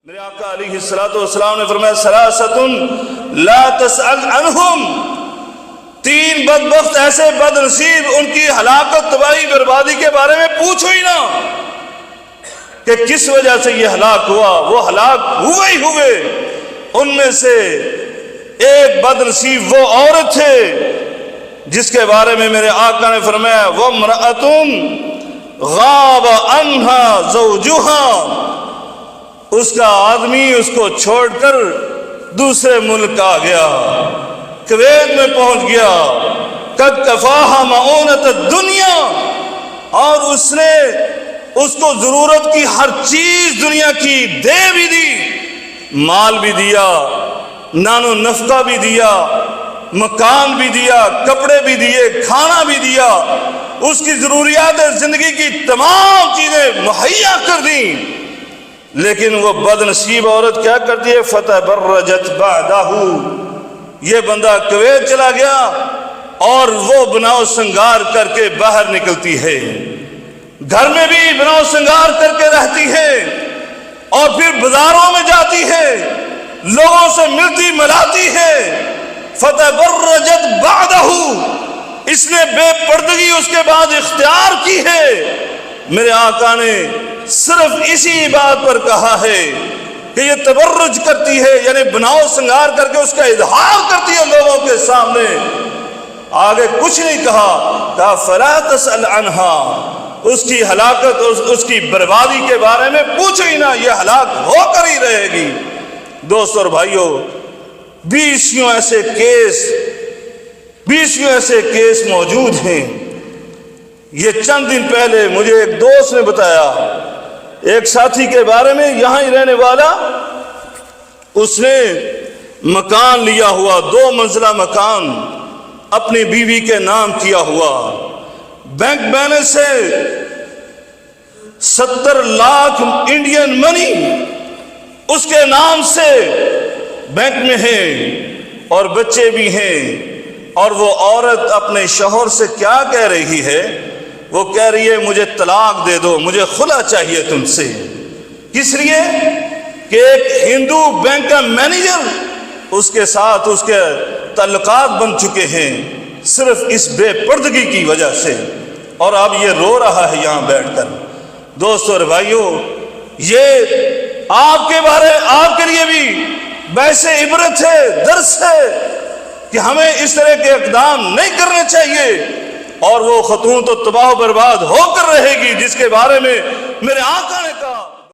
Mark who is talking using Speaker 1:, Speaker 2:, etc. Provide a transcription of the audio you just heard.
Speaker 1: میرے آقا علیہ السلام نے فرمایا سلاستن لا تسأل عنہم، تین بدبخت ایسے بد نصیب، ان کی ہلاکت تباہی بربادی کے بارے میں پوچھو ہی نہ کہ کس وجہ سے یہ ہلاک ہوا، وہ ہلاک ہوئے ہی ہوئے۔ ان میں سے ایک بد نصیب وہ عورت ہے جس کے بارے میں میرے آقا نے فرمایا وَامْرَأَةٌ غَابَ عَنْهَا زَوْجُهَا، اس کا آدمی اس کو چھوڑ کر دوسرے ملک آ گیا، کویت میں پہنچ گیا، قد کفاها مؤونۃ الدنیا، اور اس نے اس کو ضرورت کی ہر چیز دنیا کی دے بھی دی، مال بھی دیا، نان و نفقہ بھی دیا، مکان بھی دیا، کپڑے بھی دیے، کھانا بھی دیا، اس کی ضروریات زندگی کی تمام چیزیں مہیا کر دیں، لیکن وہ بد نصیب عورت کیا کرتی ہے فتبرجت بعدہ، یہ بندہ کویت چلا گیا اور وہ بناؤ سنگار کر کے باہر نکلتی ہے، گھر میں بھی بناؤ سنگار کر کے رہتی ہے، اور پھر بازاروں میں جاتی ہے، لوگوں سے ملتی ملاتی ہے، فتبرجت بعدہ، اس نے بے پردگی اس کے بعد اختیار کی ہے۔ میرے آقا نے صرف اسی بات پر کہا ہے کہ یہ تبرج کرتی ہے، یعنی بناؤ سنگار کر کے اس کا اظہار کرتی ہے لوگوں کے سامنے، آگے کچھ نہیں کہا فلا تسأل عنہا، اس کی ہلاکت اس کی بربادی کے بارے میں پوچھو ہی نہ، یہ ہلاک ہو کر ہی رہے گی۔ دوستو اور بھائیو، بیسیوں ایسے کیس موجود ہیں۔ یہ چند دن پہلے مجھے ایک دوست نے بتایا، ایک ساتھی کے بارے میں، یہاں ہی رہنے والا، اس نے مکان لیا ہوا، 2 منزلہ مکان اپنی بیوی کے نام کیا ہوا، بینک بیلنس سے 70 لاکھ انڈین منی اس کے نام سے بینک میں ہے، اور بچے بھی ہیں، اور وہ عورت اپنے شوہر سے کیا کہہ رہی ہے؟ وہ کہہ رہی ہے مجھے طلاق دے دو، مجھے خلا چاہیے تم سے۔ کس لیے؟ کہ ایک ہندو بینک کا مینیجر اس کے ساتھ اس کے تعلقات بن چکے ہیں، صرف اس بے پردگی کی وجہ سے، اور اب یہ رو رہا ہے یہاں بیٹھ کر۔ دوستو اور بھائیو، یہ آپ کے لیے بھی بحث عبرت ہے، درس ہے کہ ہمیں اس طرح کے اقدام نہیں کرنے چاہیے، اور وہ خاتون تو تباہ و برباد ہو کر رہے گی جس کے بارے میں میرے آقا نے کہا۔